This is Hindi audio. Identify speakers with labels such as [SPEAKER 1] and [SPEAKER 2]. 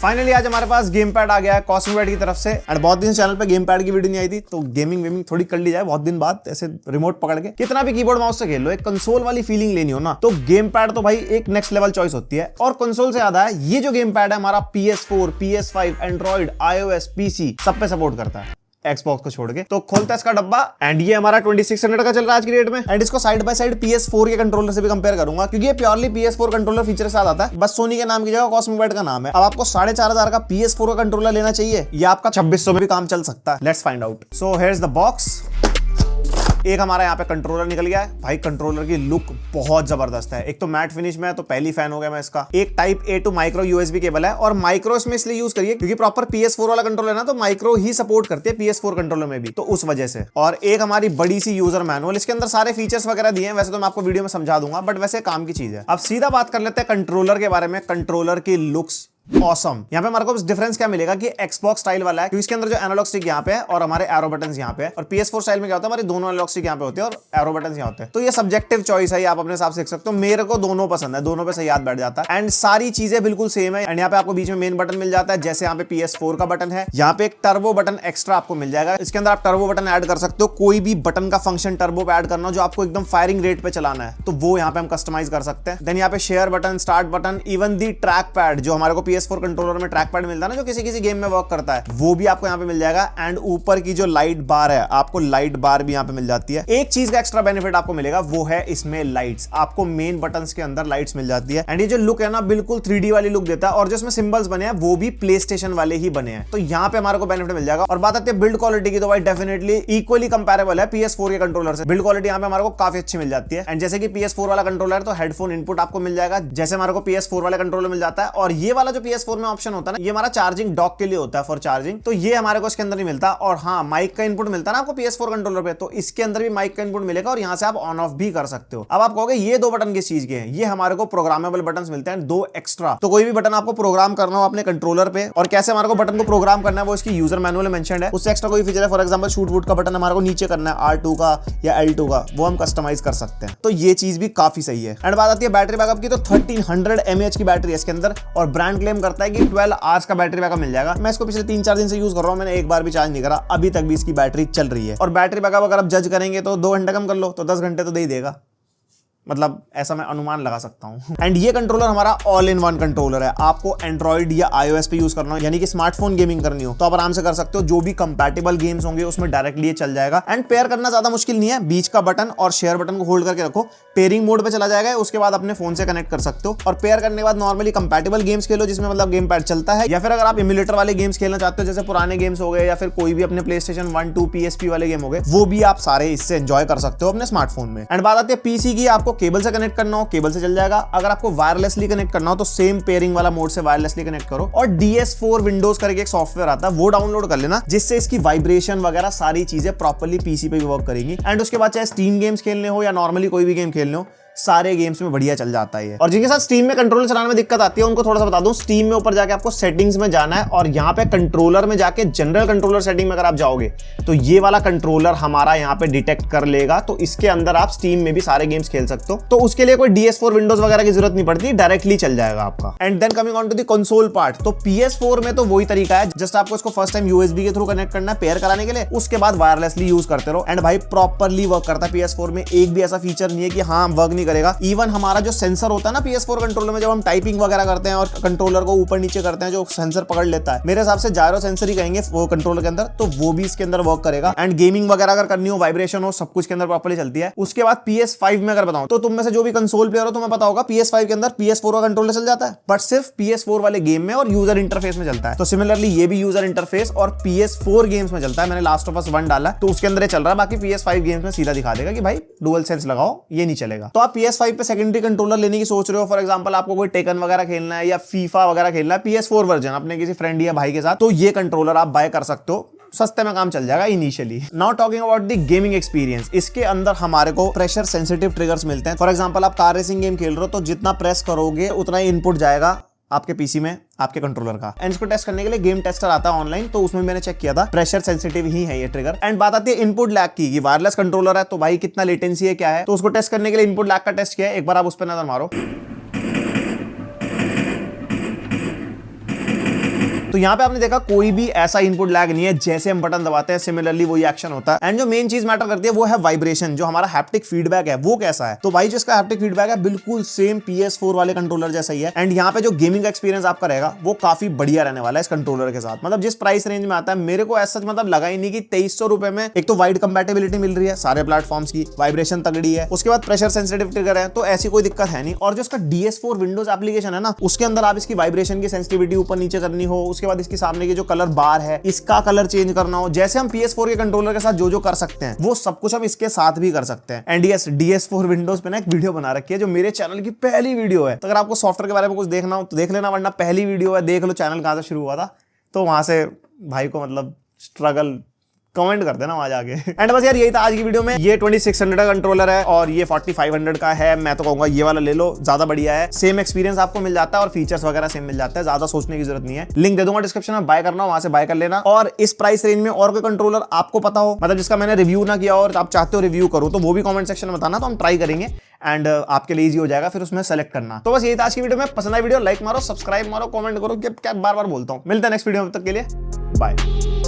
[SPEAKER 1] फाइनली आज हमारे पास गेम पैड आ गया है कॉस्मिक पैड की तरफ से। और बहुत दिन चैनल पे गेम पैड की वीडियो नहीं आई थी, तो गेमिंग थोड़ी कर ली जाए बहुत दिन बाद, ऐसे रिमोट पकड़ के। कितना भी कीबोर्ड माउस से खेल लो, एक कंसोल वाली फीलिंग लेनी हो ना, तो गेम पैड तो भाई एक नेक्स्ट लेवल चॉइस होती है। और कंसोल से याद है, ये जो गेम पैड है हमारा PS4, PS5, Android, iOS, PC सब पे सपोर्ट करता है, एक्सबॉक्स को छोड़ के। तो खोलता है इसका डब्बा, एंड ये हमारा 2600 का चल रहा है आज की डेट में। एंड इसको साइड बाय साइड PS4 के कंट्रोलर से भी कंपेयर करूंगा, क्योंकि ये प्योरली PS4 कंट्रोलर फीचर के साथ आता है। बस सोनी के नाम की जगह कॉस्मिक पैड का नाम है। अब आपको 4500 का PS4 का कंट्रोलर लेना चाहिए, या आपका 2600 में भी काम चल सकता है। Let's find out. So here is the box. एक हमारा यहाँ पे कंट्रोलर निकल गया है। भाई कंट्रोलर की लुक बहुत जबरदस्त है। एक तो मैट फिनिश में है, तो पहली फैन हो गया मैं इसका। एक type A to micro USB cable है, और माइक्रो इसमें इसलिए यूज करिए क्योंकि प्रॉपर PS4 वाला कंट्रोलर है ना, तो माइक्रो ही सपोर्ट करती है PS4 कंट्रोलर में भी, तो उस वजह से। और एक हमारी बड़ी सी यूजर मैनुअल, इसके अंदर सारे फीचर्स वगैरह दिए हैं। वैसे तो मैं आपको वीडियो में समझा दूंगा, बट वैसे काम की चीज है। अब सीधा बात कर लेते हैं कंट्रोलर के बारे में। कंट्रोलर की लुक्स ऑसम। यहाँ पे हमारे को डिफरेंस क्या मिलेगा कि Xbox स्टाइल वाला है, क्योंकि इसके अंदर जो एनालॉग स्टिक यहाँ पे है और हमारे एरो बटन्स यहाँ पे है। और PS4 स्टाइल में क्या होता है, हमारे दोनों एनालॉग स्टिक यहाँ पे होते हैं और एरो बटन्स यहाँ होते हैं। तो ये सब्जेक्टिव चॉइस है, आप अपने हिसाब से देख सकते हो। मेरे को दोनों पसंद है, दोनों पे सही याद बैठ जाता है। एंड सारी चीजें बिल्कुल सेम है। एंड यहाँ पे आपको बीच में मेन बटन मिल जाता है, जैसे यहाँ पे PS4 का बटन है। यहाँ पे एक टर्बो बटन एक्स्ट्रा आपको मिल जाएगा। इसके अंदर आप टर्बो बटन ऐड कर सकते हो। कोई भी बटन का फंक्शन टर्बो पे ऐड करना हो, जो आपको एकदम फायरिंग रेट पे चलाना है, तो वो यहाँ पे हम कस्टमाइज कर सकते हैं। देन यहाँ पे share button, start button, even the track pad, जो हमारे को PS4 कंट्रोलर में ट्रैक पैड मिलता है ना, जो किसी गेम में वर्क करता है, वो भी आपको यहाँ पे मिल जाएगा। एंड ऊपर की जो लाइट बार है, आपको लाइट बार भी यहाँ पे मिल जाती है। एक चीज का एक्स्ट्रा बेनिफिट आपको मिलेगा, वो है इसमें लाइट्स। आपको मेन बटन्स के अंदर लाइट्स मिल जाती है। एंड ये जो लुक है ना, बिल्कुल 3D वाली लुक देता है। और जो इसमें सिंबल्स बने हैं, वो भी प्ले स्टेशन वाले ही बने हैं। तो यहाँ पे हमारे को बेनिफिट मिल जाएगा। और बात आती है बिल्ड क्वालिटी की, तो भाई डेफिनेटली इक्वली कंपेरेबल है PS4 के कंट्रोलर से। बिल्ड क्वालिटी यहाँ पे हमारे को काफी अच्छी मिल जाती है। एंड जैसे कि PS4 वाला कंट्रोलर है, तो हेडफोन इनपुट आपको मिल जाएगा, जैसे हमारे को PS4 वाले कंट्रोलर मिल जाता है। और ये वाला जो PS4 में ऑप्शन होता है ना, ये हमारा चार्जिंग डॉक के लिए होता है, फॉर चार्जिंग। तो ये हमारे को इसके अंदर नहीं मिलता। और हाँ, माइक का इनपुट मिलता है ना आपको PS4 कंट्रोलर पे, तो इसके अंदर भी माइक का इनपुट मिलेगा, और यहां से आप ऑन ऑफ भी कर सकते हो। अब आप कहोगे ये दो बटन किस चीज के हैं? ये हमारे को प्रोग्रामेबल बटन्स मिलते हैं, दो एक्स्ट्रा। तो कोई भी बटन आपको प्रोग्राम करना हो अपने कंट्रोलर पे, और कैसे हमारे को बटन को प्रोग्राम करना है, वो इसकी यूजर मैनुअल में मेंशन्ड है। उससे एक्स्ट्रा कोई फीचर है, फॉर एग्जांपल शूट वूट का बटन हमारे को नीचे करना है, R2 का या L2 का, वो हम कस्टमाइज कर सकते हैं। तो ये चीज भी काफी सही है। एंड बात आती है बैटरी बैकअप की, तो 1300 mAh की बैटरी है इसके अंदर, और ब्रांड क्लेम करता है कि 12 आवर्स का बैटरी बैकअप मिल जाएगा। मैं इसको पिछले 3-4 दिन से यूज कर रहा हूं, मैंने एक बार भी चार्ज नहीं करा, अभी तक भी इसकी बैटरी चल रही है। और बैटरी बैकअप अगर आप जज करेंगे तो 2 घंटे कम कर लो, तो 10 घंटे तो दे ही देगा। मतलब ऐसा मैं अनुमान लगा सकता हूं। एंड ये कंट्रोलर हमारा ऑल इन वन कंट्रोलर है। आपको एंड्रॉइड या iOS पे यूज करना हो, यानी कि स्मार्टफोन गेमिंग करनी हो, तो आप आराम से कर सकते हो। जो भी कंपैटिबल गेम्स होंगे उसमें डायरेक्टली ये चल जाएगा। एंड पेयर करना ज्यादा मुश्किल नहीं है। बीच का बटन और शेयर बटन को होल्ड करके रखो, पेयरिंग मोड पे चला जाएगा, उसके बाद अपने फोन से कनेक्ट कर सकते हो। और पेयर करने के बाद नॉर्मली कंपैटिबल गेम्स खेलो, जिसमें मतलब गेम पैड चलता है। या फिर अगर आप इम्यूलेटर वाले गेम्स खेलना चाहते हो, जैसे पुराने गेम्स हो गए, या फिर कोई भी अपने PlayStation 1, 2, PSP वाले गेम हो गए, वो भी आप सारे इससे एंजॉय कर सकते हो अपने स्मार्टफोन में। एंड बात आती है PC की, आपको केबल से कनेक्ट करना हो, केबल से चल जाएगा। अगर आपको वायरलेसली कनेक्ट करना हो, तो सेम पेयरिंग वाला मोड से वायरलेसली कनेक्ट करो। और DS4 विंडोज करके एक सॉफ्टवेयर आता है, वो डाउनलोड कर लेना, जिससे इसकी वाइब्रेशन वगैरह सारी चीजें प्रॉपर्ली PC पे भी वर्क करेगी। एंड उसके बाद चाहे स्टीम गेम्स खेलने हो या नॉर्मली कोई भी गेम खेलने हो, सारे गेम्स में बढ़िया चल जाता है। और जिनके साथ स्टीम में कंट्रोलर चलाने में दिक्कत आती है, उनको थोड़ा सा बता दूं, स्टीम में ऊपर जाके आपको सेटिंग्स में जाना है, और यहाँ पे कंट्रोलर में जाके जनरल कंट्रोलर सेटिंग में अगर आप जाओगे, तो ये वाला कंट्रोलर हमारा यहाँ पे डिटेक्ट कर लेगा। तो इसके अंदर आप स्टीम में भी सारे गेम्स खेल सकते हो। तो उसके लिए कोई DS4 विंडोज वगैरह की जरूरत नहीं पड़ती, डायरेक्टली चल जाएगा आपका। And then coming on to the console part, तो PS4 में तो वही तरीका है, जस्ट आपको इसको फर्स्ट टाइम USB के थ्रू कनेक्ट करना है पेयर कराने के लिए, उसके बाद वायरलेसली यूज करते रहो। एंड भाई प्रॉपर्ली वर्क करता है। PS4 में एक भी ऐसा फीचर नहीं है कि हाँ वर्क नहीं करेगा। इवन हमारा जो सेंसर होता है ना PS4 कंट्रोलर में, जब हम टाइपिंग वगैरह करते हैं और कंट्रोलर को ऊपर नीचे करते हैं, जो सेंसर पकड़ लेता है, मेरे हिसाब से जायरो सेंसर ही कहेंगे वो कंट्रोलर के अंदर, तो वो भी इसके अंदर वर्क करेगा। एंड गेमिंग वगैरह अगर करनी हो, वाइब्रेशन हो, सब कुछ के अंदर प्रॉपर्ली चलती है। उसके बाद PS5 में अगर बताऊं, तो तुम में से जो भी कंसोल प्लेयर हो, तुम्हें पता होगा PS5 के अंदर PS4 का कंट्रोलर चल जाता है, बट सिर्फ PS4 वाले गेम में और यूजर इंटरफेस में चलता है। तो सिमिलरली ये भी यूजर इंटरफेस और PS4 गेम्स में चलता है। मैंने लास्ट ऑफ अस 1 डाला, तो उसके अंदर चल रहा है। बाकी PS5 गेम्स में सीधा दिखा देगा कि भाई डुअल सेंस लगाओ, ये नहीं चलेगा। तो आप PS5 पे सेकेंडरी कंट्रोलर लेने की सोच रहे हो, फॉर एग्जांपल आपको कोई टेकन वगैरह खेलना है या फीफा वगैरह खेलना है PS4 वर्जन अपने किसी फ्रेंड या भाई के साथ, तो ये कंट्रोलर आप बाय कर सकते हो। सस्ते में काम चल जाएगा initially. Now talking about the gaming experience, इसके अंदर हमारे को प्रेशर सेंसिटिव ट्रिगर्स मिलते हैं। फॉर एग्जांपल आप कार रेसिंग गेम खेल रहे हो, तो जितना प्रेस करोगे उतना ही इनपुट जाएगा आपके PC में, आपके कंट्रोलर का। एंड इसको टेस्ट करने के लिए गेम टेस्टर आता है ऑनलाइन, तो उसमें मैंने चेक किया था, प्रेशर सेंसिटिव ही है ये ट्रिगर। एंड बात आती है इनपुट लैग की, ये वायरलेस कंट्रोलर है, तो भाई कितना लेटेंसी है, क्या है, तो उसको टेस्ट करने के लिए इनपुट लैग का टेस्ट किया है। एक बार आप उस पर नजर मारो, तो यहाँ पे आपने देखा कोई भी ऐसा इनपुट लैग नहीं है, जैसे हम बटन दबाते हैं सिमिलरली वही एक्शन होता है। एंड जो मेन चीज मैटर करती है वो है वाइब्रेशन, जो हमारा हैप्टिक फीडबैक है वो कैसा है। तो भाई जो इसका हैप्टिक फीडबैक है बिल्कुल सेम PS4 वाले कंट्रोलर जैसा ही है। एंड यहाँ पे जो गेमिंग एक्सपीरियंस आपका रहेगा वो काफी बढ़िया रहने वाला है इस कंट्रोलर के साथ। मतलब जिस प्राइस रेंज में आता है मेरे को ऐसा मतलब लगा ही नहीं कि 2300 रुपए में एक तो वाइड कंपैटिबिलिटी मिल रही है सारे प्लेटफॉर्म्स की, वाइब्रेशन तगड़ी है, उसके बाद प्रेशर सेंसिटिव ट्रिगर है, तो ऐसी कोई दिक्कत है नहीं। और जो इसका DS4 विंडोज एप्लीकेशन है ना, उसके अंदर आप इसकी वाइब्रेशन की सेंसिटिविटी ऊपर नीचे करनी हो, उसके बाद इसकी सामने की जो कलर बार है इसका कलर चेंज करना हो, जैसे हम PS4 के कंट्रोलर के साथ जो कर सकते हैं वो सब कुछ हम इसके साथ भी कर सकते हैं। एंड यस, DS4 विंडोज पे ना एक वीडियो बना रखी है जो मेरे चैनल की पहली वीडियो है। तो अगर आपको सॉफ्टवेयर के बारे में कुछ देखना हो तो देख लेना, वरना पहली वीडियो है देख लो चैनल कहां से शुरू हुआ था। तो वहां से भाई को मतलब स्ट्रगल कमेंट कर देना वहां जाके। एंड बस यार यही था आज की वीडियो में। ये 2600 का कंट्रोलर है और ये 4500 का है। मैं तो कहूंगा ये वाला ले लो, ज्यादा बढ़िया है। सेम एक्सपीरियंस आपको मिल जाता है और फीचर्स वगैरह सेम मिल जाता है, ज्यादा सोचने की जरूरत नहीं है। लिंक दे दूंगा डिस्क्रिप्शन में, बाय करना वहां से बाय कर लेना। और इस प्राइस रेंज में और कोई कंट्रोलर आपको पता हो, मतलब जिसका मैंने रिव्यू ना किया और आप चाहते हो रिव्यू करूं, तो वो भी कमेंट सेक्शन में बताना, तो हम ट्राई करेंगे एंड आपके लिए इजी हो जाएगा फिर उसमें सेलेक्ट करना। तो बस यही था आज की वीडियो में। पसंद आई वीडियो लाइक मारो, सब्सक्राइब मारो, कमेंट करो, क्या बार बार बोलता हूं। मिलते हैं नेक्स्ट वीडियो में, तब तक के लिए बाय।